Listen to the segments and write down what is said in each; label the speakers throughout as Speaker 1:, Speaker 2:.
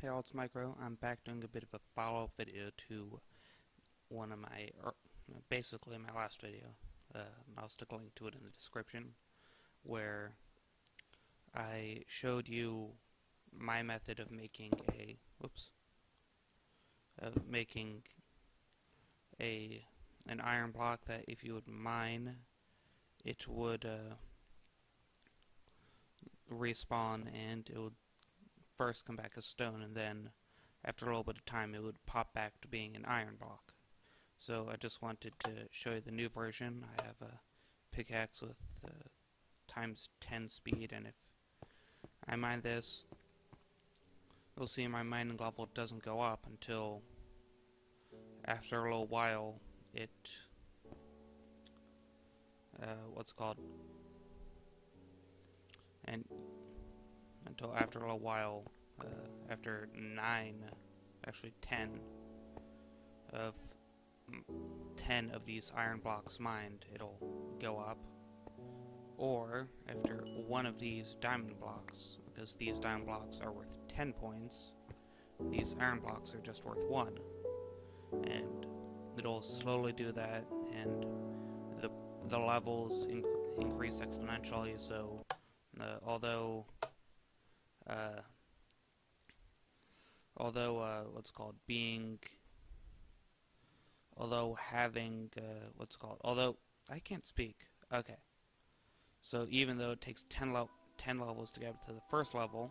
Speaker 1: Hey all, it's Micro. I'm back doing a bit of a follow-up video to one of my, basically my last video. I'll stick a link to it in the description, where I showed you my method of making a, an iron block that if you would mine, it would respawn and it would first come back as stone, and then after a little bit of time it would pop back to being an iron block. So I just wanted to show you the new version. I have a pickaxe with times 10 speed, and if I mine this, you'll see my mining level doesn't go up until after a little while it and until after a little while, after 10 of these iron blocks mined, it'll go up. Or after one of these diamond blocks, because these diamond blocks are worth 10 points, these iron blocks are just worth 1. And it'll slowly do that, and the levels increase exponentially, so although I can't speak. Okay. So even though it takes 10 levels to get up to the first level,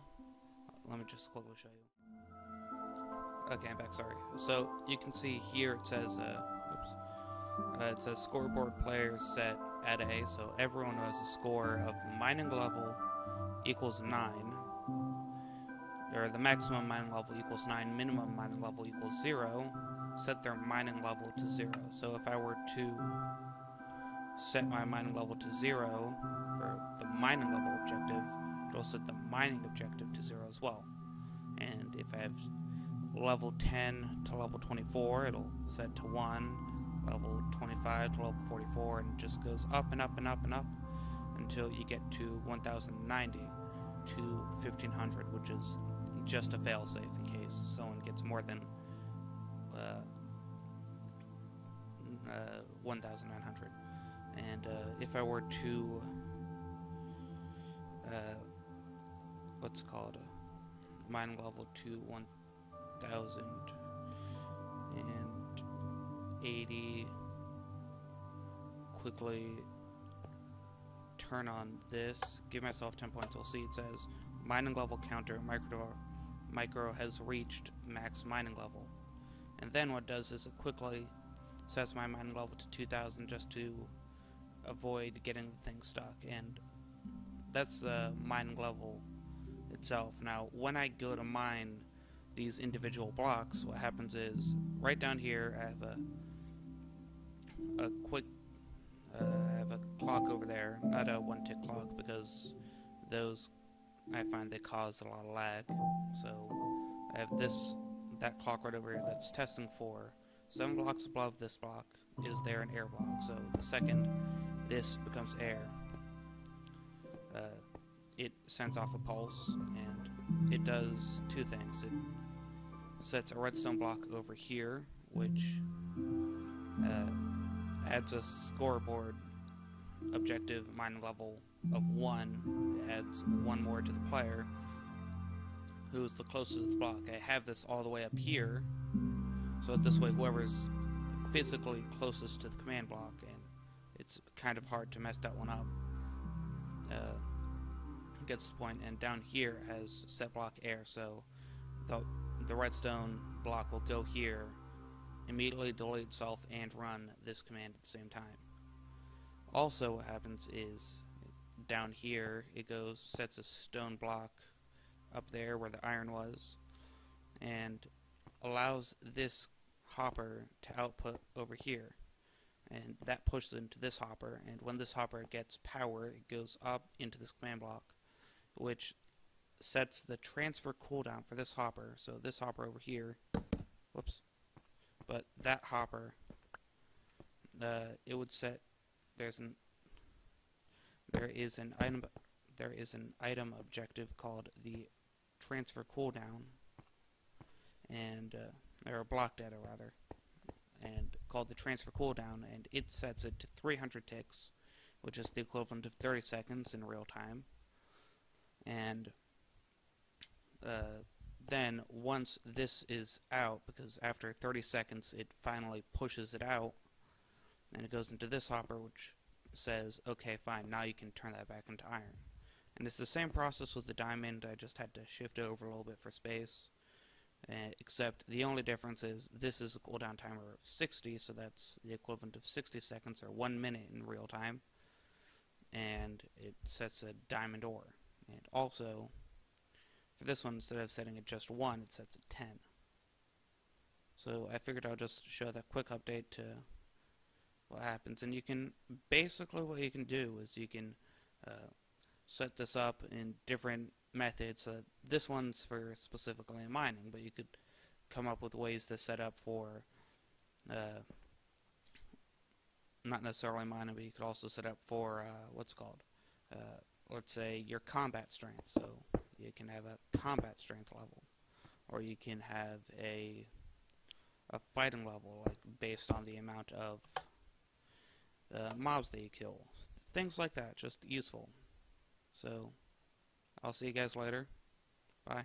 Speaker 1: let me just quickly show you. Okay, I'm back, sorry. So you can see here it says, it says scoreboard players set at A, so everyone who has a score of mining level equals 9, or the maximum mining level equals 9, minimum mining level equals 0, set their mining level to 0. So if I were to set my mining level to 0 for the mining level objective, it'll set the mining objective to 0 as well. And if I have level 10 to level 24, it'll set to 1, level 25 to level 44, and it just goes up and up and up and up until you get to 1090 to 1500, which is just a failsafe in case someone gets more than 1900. And if I were to mining level to 1080, quickly turn on this, give myself 10 points, you'll see it says mining level counter, micro has reached max mining level. And then what it does is it quickly sets my mining level to 2000 just to avoid getting the thing stuck, and that's the mining level itself. Now when I go to mine these individual blocks, what happens is right down here I have I have a clock over there, not a one-tick clock, because those I find they cause a lot of lag. So I have that clock right over here that's testing for 7 blocks above this block is there an air block. So the second this becomes air, it sends off a pulse, and it does two things. It sets a redstone block over here, which adds a scoreboard objective mining level of 1. It adds 1 more to the player who's the closest to the block. I have this all the way up here, so this way whoever's physically closest to the command block, and it's kind of hard to mess that one up, gets to the point. And down here has set block air, so the redstone block will go here, immediately delete itself, and run this command at the same time. Also what happens is down here it sets a stone block up there where the iron was, and allows this hopper to output over here, and that pushes into this hopper, and when this hopper gets power it goes up into this command block, which sets the transfer cooldown for this hopper. So this hopper over here, but that hopper, it would set, there is an item objective called the transfer cooldown, and or block data rather, and called the transfer cooldown, and it sets it to 300 ticks, which is the equivalent of 30 seconds in real time. And then once this is out, because after 30 seconds it finally pushes it out, and it goes into this hopper, which says, okay, fine, now you can turn that back into iron. And it's the same process with the diamond. I just had to shift it over a little bit for space, except the only difference is this is a cooldown timer of 60, so that's the equivalent of 60 seconds or 1 minute in real time, and it sets a diamond ore. And also, for this one, instead of setting it just 1, it sets it 10. So I figured I'll just show that quick update to what happens. And you can, basically what you can do is you can set this up in different methods. This one's for specifically mining, but you could come up with ways to set up for not necessarily mining, but you could also set up for what's called, let's say, your combat strength. So you can have a combat strength level, or you can have a fighting level, like based on the amount of mobs that you kill. Things like that, just useful. So I'll see you guys later. Bye.